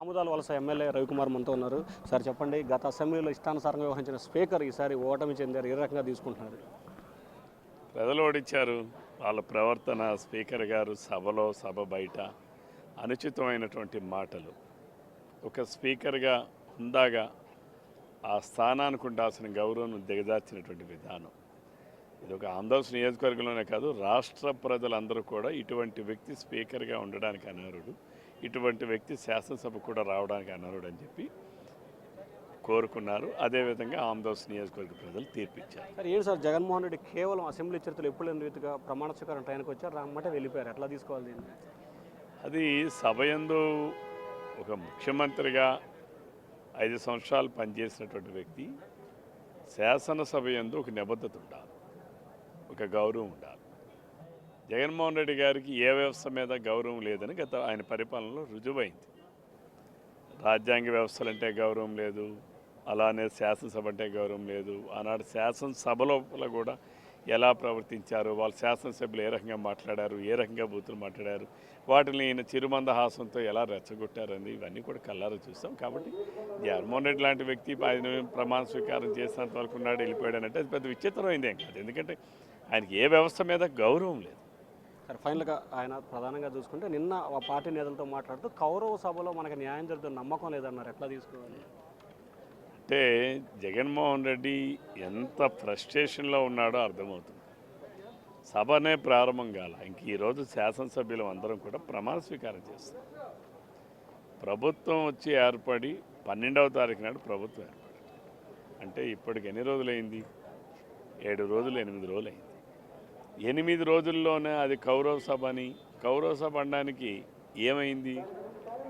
ఆముదాల వలస ఎమ్మెల్యే రవికుమార్ మనతో ఉన్నారు. సార్ చెప్పండి, గత అసెంబ్లీలో ఇష్టానుసారంగా వ్యవహరించిన స్పీకర్ ఈసారి ఓటమి చెందారు. ఏ రకంగా తీసుకుంటున్నారు? ప్రజలు ఓడించారు. వాళ్ళ ప్రవర్తన, స్పీకర్ గారు సభ బయట అనుచితమైనటువంటి మాటలు, ఒక స్పీకర్గా హుందాగా ఆ స్థానానికి ఉండాల్సిన గౌరవం దిగజార్చినటువంటి విధానం, ఇది ఒక ఆంధ్రప్రదేశ్ నియోజకవర్గంలోనే కాదు, రాష్ట్ర ప్రజలందరూ కూడా ఇటువంటి వ్యక్తి స్పీకర్గా ఉండడానికి అనర్హుడు, ఇటువంటి వ్యక్తి శాసనసభ కూడా రావడానికి అనర్హుడు అని చెప్పి కోరుకున్నారు. అదేవిధంగా ఆంధ్రప్రదేశ్ నియోజకవర్గ ప్రజలు తీర్పిచ్చారు. సార్ ఏంటి సార్, జగన్మోహన్ రెడ్డి కేవలం అసెంబ్లీ చర్చలు ఎప్పుడు లేని రీతిగా ప్రమాణ స్వీకారం టైంకి వచ్చారు, రమ్మంటే వెళ్ళిపోయారు. ఎట్లా తీసుకోవాలి దీన్ని? అది సభ యందు ఒక ముఖ్యమంత్రిగా 5 సంవత్సరాలు పనిచేసినటువంటి వ్యక్తి శాసనసభ యందు ఒక నిబద్ధత ఉండాలి, ఒక గౌరవం ఉండాలి. జగన్మోహన్ రెడ్డి గారికి ఏ వ్యవస్థ మీద గౌరవం లేదని గత ఆయన పరిపాలనలో రుజువైంది. రాజ్యాంగ వ్యవస్థలంటే గౌరవం లేదు, అలానే శాసనసభ అంటే గౌరవం లేదు. ఆనాడు శాసనసభ లోపల కూడా ఎలా ప్రవర్తించారు, వాళ్ళ శాసనసభ్యులు ఏ రకంగా మాట్లాడారు, ఏ రకంగా బూతులు మాట్లాడారు, వాటిని ఈయన చిరుమందహాసంతో ఎలా రెచ్చగొట్టారని ఇవన్నీ కూడా కళ్ళారా చూస్తాం. కాబట్టి జగన్మోహన్ రెడ్డి లాంటి వ్యక్తి ఆయన ప్రమాణ స్వీకారం చేసినంత వరకు ఉన్నాడు, వెళ్ళిపోయాడనంటే అది పెద్ద విచిత్రమైందేం కాదు. ఎందుకంటే ఆయనకి ఏ వ్యవస్థ మీద గౌరవం లేదు. సార్ ఫైనల్గా ఆయన ప్రధానంగా చూసుకుంటే నిన్న ఆ పార్టీ నేతలతో మాట్లాడుతూ కౌరవ సభలో మనకు న్యాయం జరుగుతున్న నమ్మకం లేదన్నారు. ఎట్లా తీసుకోవాలి? అంటే జగన్మోహన్ రెడ్డి ఎంత ఫ్రస్ట్రేషన్లో ఉన్నాడో అర్థమవుతుంది. సభనే ప్రారంభం కాల, ఇంక ఈరోజు శాసనసభ్యులు అందరం కూడా ప్రమాణ స్వీకారం చేస్తారు. ప్రభుత్వం వచ్చి ఏర్పడి 12వ తారీఖు నాడు ప్రభుత్వం ఏర్పడి అంటే ఇప్పటికి ఎన్ని రోజులైంది? 7 రోజులు 8 రోజులు అయింది. 8 రోజుల్లోనే అది కౌరవ సభ అని, కౌరవ సభ అనడానికి ఏమైంది?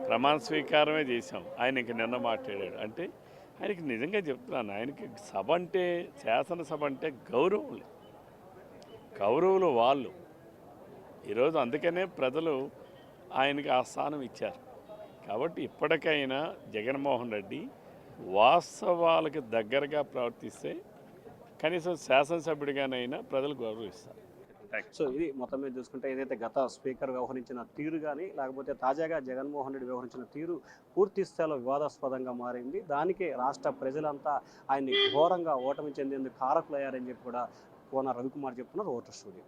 ప్రమాణ స్వీకారమే చేశాం. ఆయన ఇంక నిన్న మాట్లాడాడు అంటే ఆయనకి నిజంగా చెప్తున్నాను, ఆయనకి సభ అంటే, శాసనసభ అంటే గౌరవం లేదు. కౌరవులు వాళ్ళు ఈరోజు అందుకనే ప్రజలు ఆయనకి ఆ స్థానం ఇచ్చారు. కాబట్టి ఇప్పటికైనా జగన్మోహన్ రెడ్డి వాస్తవాలకు దగ్గరగా ప్రవర్తిస్తే కనీసం శాసనసభ్యుడిగానైనా ప్రజలు గౌరవిస్తారు. సో ఇది మొత్తం మీద చూసుకుంటే ఏదైతే గత స్పీకర్ వ్యవహరించిన తీరు కానీ, లేకపోతే తాజాగా జగన్మోహన్ రెడ్డి వ్యవహరించిన తీరు పూర్తి స్థాయిలో వివాదాస్పదంగా మారింది. దానికే రాష్ట్ర ప్రజలంతా ఆయన్ని ఘోరంగా ఓటమి చెందేందుకు కారకులయ్యారని చెప్పి కూడా కోన రవికుమార్ చెప్తున్నారు ఓటర్ స్టూడియో.